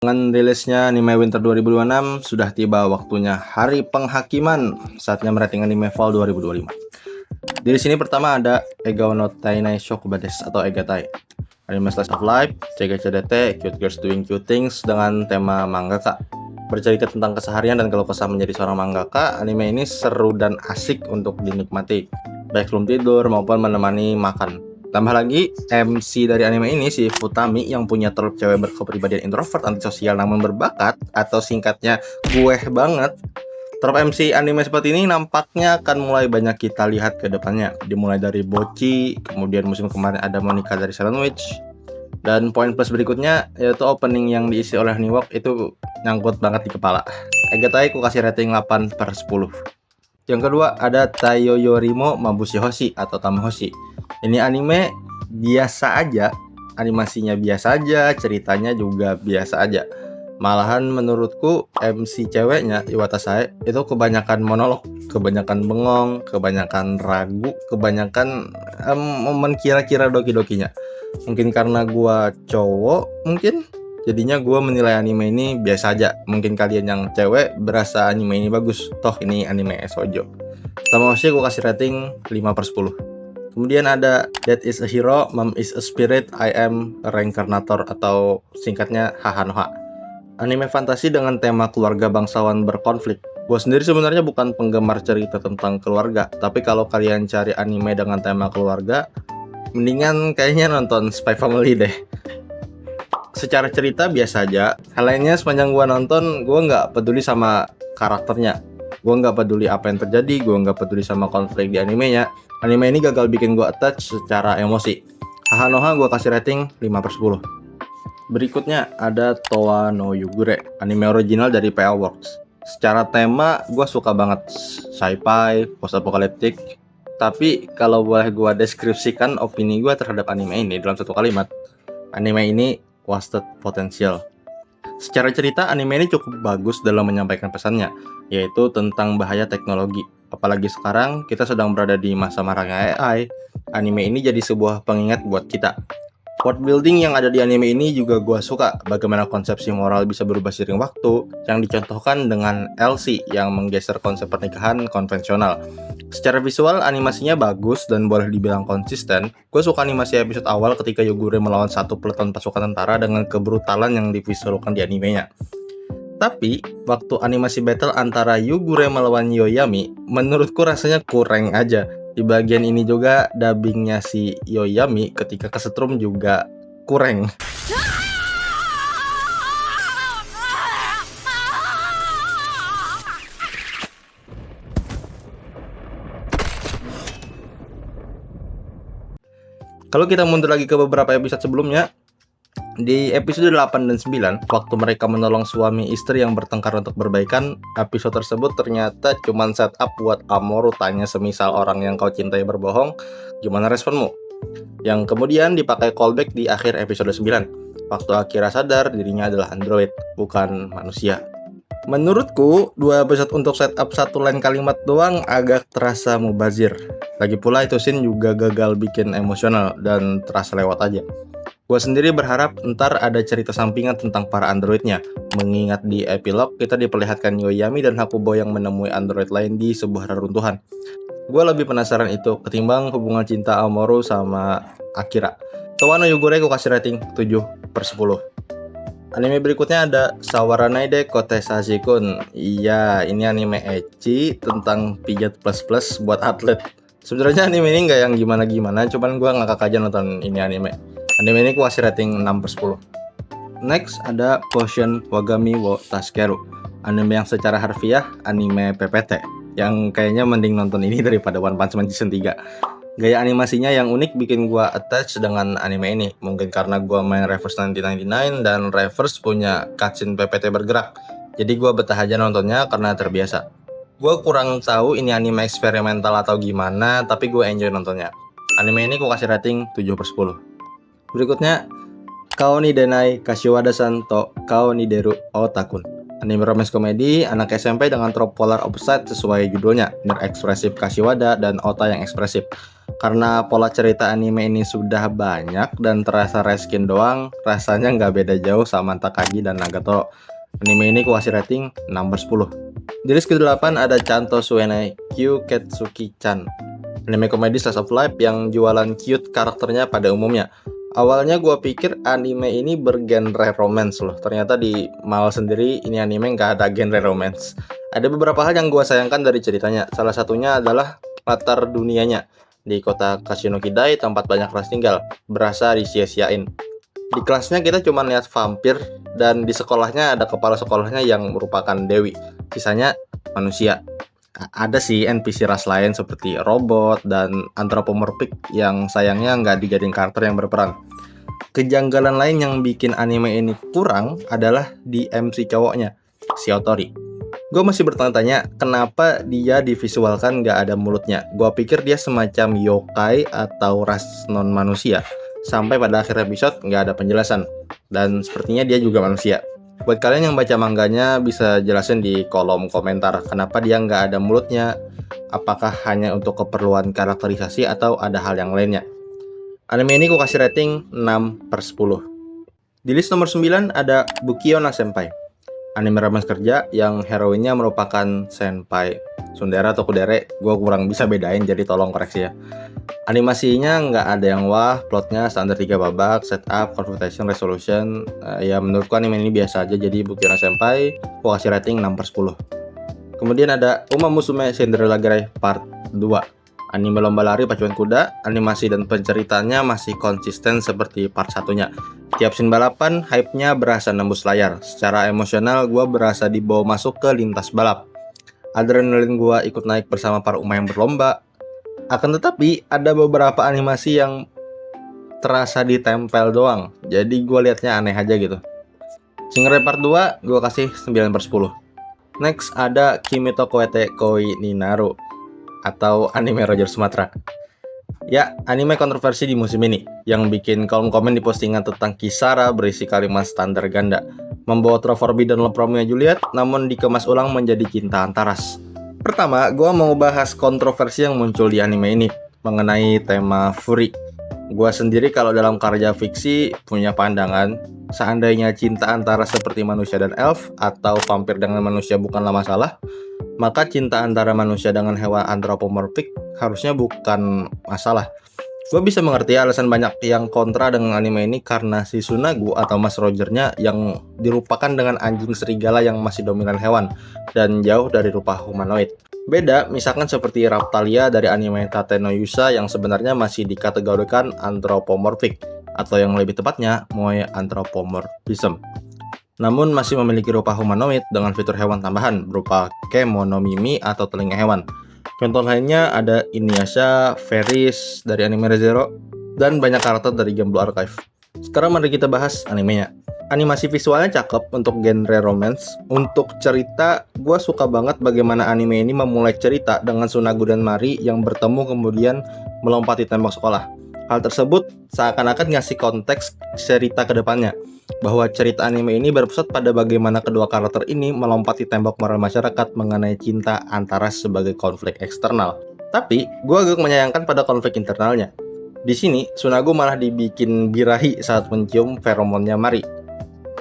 Dengan rilisnya anime Winter 2026, sudah tiba waktunya hari penghakiman. Saatnya merating anime Fall 2025. Di sini pertama ada Egao no Tainai Shokuba desu atau Egatai. Anime slice of life, CGCDT, cute girls doing cute things dengan tema mangaka. Bercerita tentang keseharian dan keluh kesah menjadi seorang mangaka, anime ini seru dan asik untuk dinikmati, baik sebelum tidur maupun menemani makan. Tambah lagi, MC dari anime ini si Futami yang punya trope cewek berkepribadian introvert, antisosial namun berbakat, atau singkatnya gue banget. Trope MC anime seperti ini nampaknya akan mulai banyak kita lihat ke depannya. Dimulai dari Bocchi, kemudian musim kemarin ada Monica dari Silent Witch. Dan poin plus berikutnya yaitu opening yang diisi oleh Niwok itu nyangkut banget di kepala. Egatai ku kasih rating 8/10. Yang kedua ada Tayoyorimo Mabushi Hoshi atau Tamahoshi. Ini anime biasa aja, animasinya biasa aja, ceritanya juga biasa aja. Malahan menurutku MC ceweknya Iwata Sae itu kebanyakan monolog, kebanyakan bengong, kebanyakan ragu, kebanyakan momen kira-kira doki-dokinya. Mungkin karena gua cowok, mungkin jadinya gua menilai anime ini biasa aja. Mungkin kalian yang cewek berasa anime ini bagus, toh ini anime shoujo. Tamahoshi gua kasih rating 5/10. Kemudian ada That is a Hero, Mom is a Spirit, I am a Reincarnator atau singkatnya Hahanoha. Anime fantasi dengan tema keluarga bangsawan berkonflik. Gue sendiri sebenarnya bukan penggemar cerita tentang keluarga, tapi kalau kalian cari anime dengan tema keluarga, mendingan kayaknya nonton Spy Family deh. Secara cerita biasa aja. Hal lainnya sepanjang gue nonton, gue nggak peduli sama karakternya. Gue nggak peduli apa yang terjadi, gue nggak peduli sama konflik di animenya. Anime ini gagal bikin gue attach secara emosi. Hahanoha gue kasih rating 5/10. Berikutnya ada Towa no Yugure, anime original dari PL Works. Secara tema gue suka banget sci-fi, post-apokaliptik. Tapi kalau boleh gue deskripsikan opini gue terhadap anime ini dalam satu kalimat, anime ini wasted potential. Secara cerita, anime ini cukup bagus dalam menyampaikan pesannya, yaitu tentang bahaya teknologi. Apalagi sekarang kita sedang berada di masa maraknya AI, anime ini jadi sebuah pengingat buat kita. World building yang ada di anime ini juga gue suka, bagaimana konsepsi moral bisa berubah seiring waktu, yang dicontohkan dengan Elsie yang menggeser konsep pernikahan konvensional. Secara visual, animasinya bagus dan boleh dibilang konsisten. Gue suka animasi episode awal ketika Yogure melawan satu peleton pasukan tentara dengan kebrutalan yang divisualkan di animenya. Tapi, waktu animasi battle antara Yogure melawan Yoyami, menurutku rasanya kurang aja. Di bagian ini juga dubbingnya si Yoyami ketika kesetrum juga kurang. Kalau kita mundur lagi ke beberapa episode sebelumnya, di episode 8 dan 9, waktu mereka menolong suami istri yang bertengkar untuk berbaikan, episode tersebut ternyata cuma setup buat Amoru tanya semisal orang yang kau cintai berbohong, gimana responmu? Yang kemudian dipakai callback di akhir episode 9, waktu Akira sadar dirinya adalah android, bukan manusia. Menurutku, 2 episode untuk setup satu line kalimat doang agak terasa mubazir. Lagi pula itu scene juga gagal bikin emosional dan terasa lewat aja. Gue sendiri berharap ntar ada cerita sampingan tentang para androidnya, mengingat di epilog kita diperlihatkan Yoyami dan Hakubo yang menemui android lain di sebuah reruntuhan. Gue lebih penasaran itu ketimbang hubungan cinta Amoru sama Akira. Towa no Yugure gue kasih rating 7/10. Anime berikutnya ada Sawaranaide Kote Sashi-kun. Iya, ini anime ecchi tentang pijat plus-plus buat atlet. Sebenarnya anime ini nggak yang gimana-gimana, cuman gue ngakak aja nonton ini anime. Anime ini gue kasih rating 6/10. Next ada Potion Wagami wo Taskeru, anime yang secara harfiah anime PPT, yang kayaknya mending nonton ini daripada One Punch Man Season 3. Gaya animasinya yang unik bikin gue attach dengan anime ini. Mungkin karena gue main Reverse 1999 dan Reverse punya cutscene PPT bergerak, jadi gue betah aja nontonnya karena terbiasa. Gue kurang tahu ini anime eksperimental atau gimana, tapi gue enjoy nontonnya. Anime ini gue kasih rating 7/10. Berikutnya, Kao ni Denai Kashiwada-san to Kao ni Deru Otakun. Anime romance komedi anak SMP dengan trop polar opposite sesuai judulnya, Ner ekspresif Kashiwada dan Ota yang ekspresif. Karena pola cerita anime ini sudah banyak dan terasa reskin doang, rasanya nggak beda jauh sama Takagi dan Nagato. Anime ini ku kasih rating 6/10. Di list ke-8 ada Chanto Suenai Kyu Ketsuki-chan, anime komedi slice of life yang jualan cute karakternya pada umumnya. Awalnya gue pikir anime ini bergenre romance loh. Ternyata di Mal sendiri ini anime nggak ada genre romance. Ada beberapa hal yang gue sayangkan dari ceritanya. Salah satunya adalah latar dunianya. Di kota Kashinokidai, tempat banyak kelas tinggal, berasa disia-siain. Di kelasnya kita cuma lihat vampir, dan di sekolahnya ada kepala sekolahnya yang merupakan dewi. Sisanya manusia. Ada sih NPC ras lain seperti robot dan anthropomorphic yang sayangnya nggak dijadiin karakter yang berperan. Kejanggalan lain yang bikin anime ini kurang adalah di MC cowoknya, si Otori. Gue masih bertanya-tanya kenapa dia divisualkan nggak ada mulutnya. Gue pikir dia semacam yokai atau ras non manusia. Sampai pada akhir episode nggak ada penjelasan. Dan sepertinya dia juga manusia. Buat kalian yang baca mangganya bisa jelasin di kolom komentar kenapa dia nggak ada mulutnya. Apakah hanya untuk keperluan karakterisasi atau ada hal yang lainnya. Anime ini ku kasih rating 6/10. Di list nomor 9 ada Bukio no Senpai, anime romance kerja yang heroinnya merupakan senpai. Sundere atau kudere, gue kurang bisa bedain jadi tolong koreksi ya. Animasinya nggak ada yang wah, plotnya standar 3 babak, setup, confrontation, resolution. Ya menurutku anime ini biasa aja, jadi Bukio no Senpai gue kasih rating 6/10. Kemudian ada Uma Musume Cinderella Girl Part 2. Anime lomba lari pacuan kuda, animasi dan penceritanya masih konsisten seperti part satunya. Tiap scene balapan, hype-nya berasa nembus layar. Secara emosional, gue berasa dibawa masuk ke lintas balap. Adrenalin gue ikut naik bersama para Uma yang berlomba. Akan tetapi, ada beberapa animasi yang terasa ditempel doang. Jadi gue liatnya aneh aja gitu. Shingeki Part 2, gue kasih 9/10. Next ada Kimi to Koete Koi ni Naru, atau anime Roger Sumatra. Ya, anime kontroversi di musim ini yang bikin kolom komen di postingan tentang Kisara berisi kalimat standar ganda, membawa trope Forbidden Love Romeo Juliet namun dikemas ulang menjadi cinta antaras. Pertama, gue mau bahas kontroversi yang muncul di anime ini mengenai tema furry. Gue sendiri kalau dalam karya fiksi punya pandangan, seandainya cinta antara seperti manusia dan elf atau vampir dengan manusia bukanlah masalah, maka cinta antara manusia dengan hewan anthropomorphic harusnya bukan masalah. Gue bisa mengerti alasan banyak yang kontra dengan anime ini karena si Tsunagu atau Mas Rogernya yang dirupakan dengan anjing serigala yang masih dominan hewan dan jauh dari rupa humanoid. Beda misalkan seperti Raptalia dari anime Tate no Yusa yang sebenarnya masih dikategorikan anthropomorphic atau yang lebih tepatnya moe anthropomorphism, namun masih memiliki rupa humanoid dengan fitur hewan tambahan berupa kemonomimi atau telinga hewan. Contoh lainnya ada Inuyasha, Fairies dari anime Re:Zero, dan banyak karakter dari game Blue Archive. Sekarang mari kita bahas animenya. Animasi visualnya cakep untuk genre romance. Untuk cerita, gue suka banget bagaimana anime ini memulai cerita dengan Tsunagu dan Mari yang bertemu kemudian melompati tembok sekolah. Hal tersebut seakan-akan ngasih konteks cerita ke depannya, bahwa cerita anime ini berpusat pada bagaimana kedua karakter ini melompati tembok moral masyarakat mengenai cinta antara sebagai konflik eksternal. Tapi, gue agak menyayangkan pada konflik internalnya. Di sini, Tsunagu malah dibikin birahi saat mencium feromonnya Mari.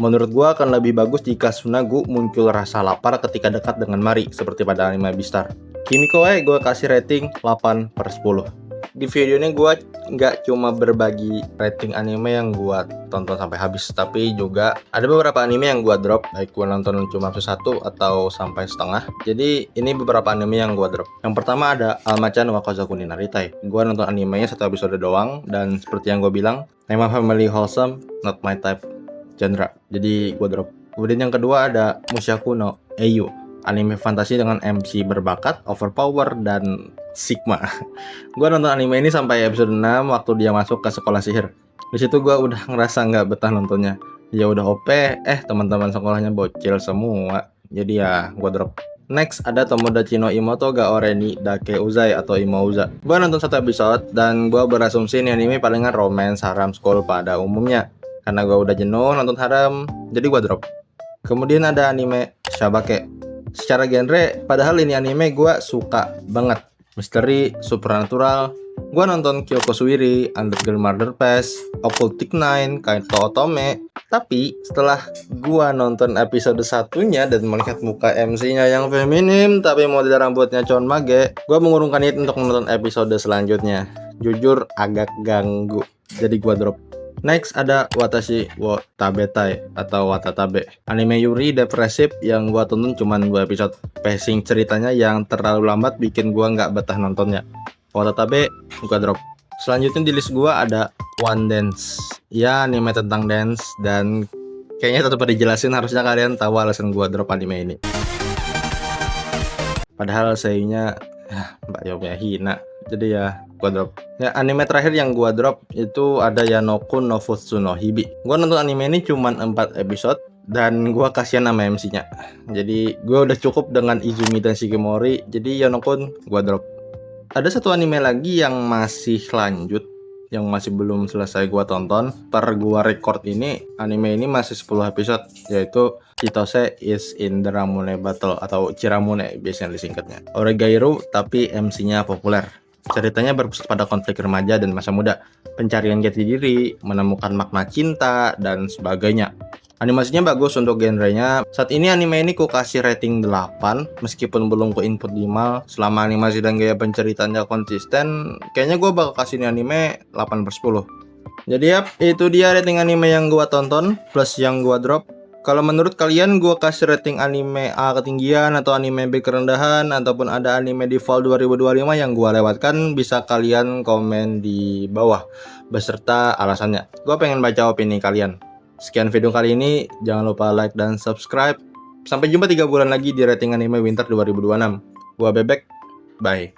Menurut gue akan lebih bagus jika Tsunagu muncul rasa lapar ketika dekat dengan Mari, seperti pada anime Beastar. Kimiko gue kasih rating 8/10. Di video ini gue nggak cuma berbagi rating anime yang gue tonton sampai habis, tapi juga ada beberapa anime yang gue drop, baik gue nonton cuma satu atau sampai setengah. Jadi ini beberapa anime yang gue drop. Yang pertama ada Alma-chan wa Kozoku ni Naritai. Gue nonton animenya satu episode doang, dan seperti yang gue bilang, tema family wholesome, not my type genre. Jadi gue drop. Kemudian yang kedua ada Mushaku no Eiyu, anime fantasi dengan MC berbakat, overpower, dan Sigma. Gue nonton anime ini sampai episode 6 waktu dia masuk ke sekolah sihir. Di situ gue udah ngerasa nggak betah nontonnya. Ya udah OP, teman-teman sekolahnya bocil semua. Jadi ya gue drop. Next ada Tomodachi no Imoto ga ore ni dake uzai atau Imouza. Gue nonton satu episode dan gue berasumsi ini anime palingan romance harem school pada umumnya. Karena gue udah jenuh nonton harem, jadi gue drop. Kemudian ada anime Shabake. Secara genre, padahal ini anime gue suka banget. Misteri, supernatural, Gua nonton Kyoko Suiri, Underground Murder Pass, Occultic 9, Kaito Otome. Tapi setelah gua nonton episode satunya dan melihat muka MC-nya yang feminim tapi model rambutnya Chon Mage, gua mengurungkan niat untuk menonton episode selanjutnya. Jujur agak ganggu, jadi gua drop. Next ada Watashi wo Tabetai atau Watatabe, anime Yuri depresif yang gua tonton cuman 2 episode. Pacing ceritanya yang terlalu lambat bikin gua nggak betah nontonnya. Watatabe gua drop. Selanjutnya di list gua ada One Dance, ya anime tentang dance, dan kayaknya tetap dijelasin, harusnya kalian tahu alasan gua drop anime ini. Padahal sayangnya Mbak Yomi hina, jadi ya gua drop. Ya anime terakhir yang gua drop itu ada Yanoku no Futsu no Hibi. Gua nonton anime ini cuman 4 episode dan gua kasihan sama MC-nya. Jadi gua udah cukup dengan Izumi dan Shikimori, jadi Yanokun gua drop. Ada satu anime lagi yang masih lanjut, yang masih belum selesai gua tonton. Per gua record ini, anime ini masih 10 episode, yaitu Chitose is in the Ramune Battle atau Chiramune biasanya disingkatnya. Oregairu tapi MC-nya populer. Ceritanya berpusat pada konflik remaja dan masa muda, pencarian jati diri, menemukan makna cinta, dan sebagainya. Animasinya bagus untuk genrenya. Saat ini anime ini ku kasih rating 8, meskipun belum ku input 5. Selama animasi dan gaya penceritaannya konsisten, kayaknya gue bakal kasih ini anime 8/10. Jadi ya, itu dia rating anime yang gua tonton plus yang gua drop. Kalau menurut kalian gua kasih rating anime A ketinggian atau anime B kerendahan, ataupun ada anime di fall 2025 yang gua lewatkan, bisa kalian komen di bawah beserta alasannya. Gua pengen baca opini kalian. Sekian video kali ini, jangan lupa like dan subscribe. Sampai jumpa 3 bulan lagi di rating anime Winter 2026. Gua Bebek, bye.